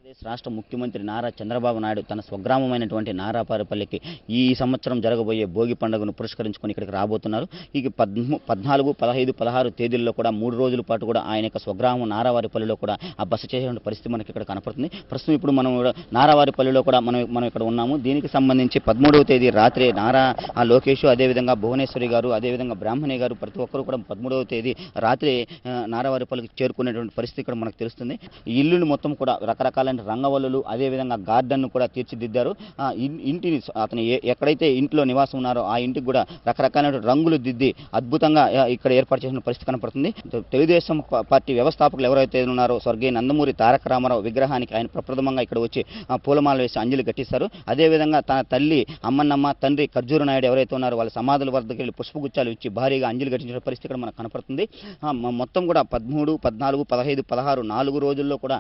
ఆంధ్రప్రదేశ్ రాష్ట్ర ముఖ్యమంత్రి నారా చంద్రబాబు నాయుడు తన స్వగ్రామమైనటువంటి నారావారిపల్లికి ఈ సంవత్సరం జరగబోయే భోగి పండుగను పురస్కరించుకొని ఇక్కడికి రాబోతున్నారు. ఈ 14, 15, 16 తేదీల్లో కూడా 3 రోజుల పాటు కూడా ఆయన యొక్క స్వగ్రామం నారావారిపల్లిలో కూడా ఆ బస చేసేటువంటి పరిస్థితి మనకి ఇక్కడ కనపడుతుంది. ప్రస్తుతం ఇప్పుడు మనం నారావారిపల్లిలో కూడా మనం ఇక్కడ ఉన్నాము. దీనికి సంబంధించి 13వ తేదీ రాత్రి లోకేష్, అదేవిధంగా భువనేశ్వరి గారు, అదేవిధంగా బ్రాహ్మణి గారు ప్రతి ఒక్కరు కూడా 13వ తేదీ రాత్రి నారావారిపల్లికి చేరుకునేటువంటి పరిస్థితి ఇక్కడ మనకు తెలుస్తుంది. ఈ ఇల్లుని మొత్తం కూడా రకరకాలైన రంగవల్లులు, అదేవిధంగా గార్డెన్ను కూడా తీర్చిదిద్దారు. ఇంటిని అతను ఎక్కడైతే ఇంట్లో నివాసం ఉన్నారో ఆ ఇంటికి కూడా రకరకాలైన రంగులు దిద్ది అద్భుతంగా ఇక్కడ ఏర్పాటు చేసిన పరిస్థితి కనపడుతుంది. తెలుగుదేశం పార్టీ వ్యవస్థాపకులు ఎవరైతే ఉన్నారో స్వర్గీయ నందమూరి తారక రామారావు విగ్రహానికి ఆయన ప్రప్రథమంగా ఇక్కడ వచ్చి పూలమాల వేసి అంజలి ఘటిస్తారు. అదేవిధంగా తన తల్లి అమ్మన్నమ్మ, తండ్రి ఖర్జూర నాయుడు ఎవరైతే ఉన్నారో వాళ్ళ సమాధుల వద్దకు వెళ్ళి పుష్పగుచ్చాలు ఇచ్చి భారీగా అంజలి ఘటించిన పరిస్థితి ఇక్కడ మనకు కనపడుతుంది. మొత్తం కూడా 13, 14, 15, 16 4 రోజుల్లో కూడా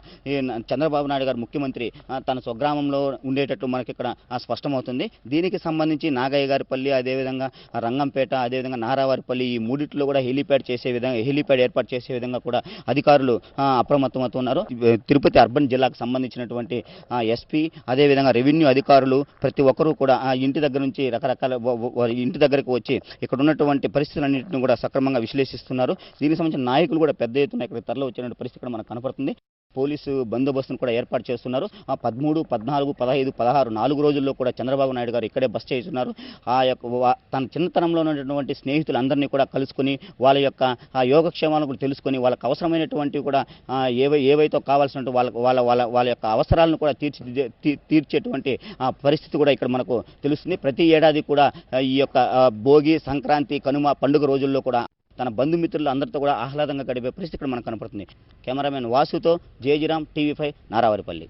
చంద్రబాబు నాయుడు గారు ముఖ్యమంత్రి తన స్వగ్రామంలో ఉండేటట్టు మనకి ఇక్కడ స్పష్టమవుతుంది. దీనికి సంబంధించి నాగయ్య గారిపల్లి, అదేవిధంగా రంగంపేట, అదేవిధంగా నారావారిపల్లి ఈ మూడిట్లో కూడా హెలీప్యాడ్ ఏర్పాటు చేసే విధంగా కూడా అధికారులు అప్రమత్తమవుతున్నారు. తిరుపతి అర్బన్ జిల్లాకు సంబంధించినటువంటి ఎస్పీ, అదేవిధంగా రెవెన్యూ అధికారులు ప్రతి ఒక్కరూ కూడా ఆ ఇంటి దగ్గర నుంచి ఇంటి దగ్గరకు వచ్చి ఇక్కడ ఉన్నటువంటి పరిస్థితులన్నింటినీ కూడా సక్రమంగా విశ్లేషిస్తున్నారు. దీనికి సంబంధించిన నాయకులు కూడా పెద్ద ఎత్తున ఇక్కడ తరలి వచ్చిన పరిస్థితి మనకు కనపడుతుంది. పోలీసు బందోబస్తును కూడా ఏర్పాటు చేస్తున్నారు. 13, 14, 15, 16 4 రోజుల్లో కూడా చంద్రబాబు నాయుడు గారు ఇక్కడే బస చేస్తున్నారు. ఆ యొక్క తన చిన్నతనంలో ఉన్నటువంటి స్నేహితులందరినీ కూడా కలుసుకొని వాళ్ళ యొక్క యోగక్షేమాలను కూడా తెలుసుకొని వాళ్ళకి అవసరమైనటువంటి కూడా ఏవైతే కావాల్సినట్టు వాళ్ళ యొక్క అవసరాలను కూడా తీర్చేటువంటి పరిస్థితి కూడా ఇక్కడ మనకు తెలుస్తుంది. ప్రతి ఏడాది కూడా ఈ యొక్క భోగి, సంక్రాంతి, కనుమ పండుగ రోజుల్లో కూడా తన బంధుమిత్రులు అందరితో కూడా ఆహ్లాదంగా గడిపే పరిస్థితి ఇక్కడ మనకు కనపడుతుంది. కెమెరామెన్ వాసుతో జేజిరామ్, TV5 నారావారిపల్లి.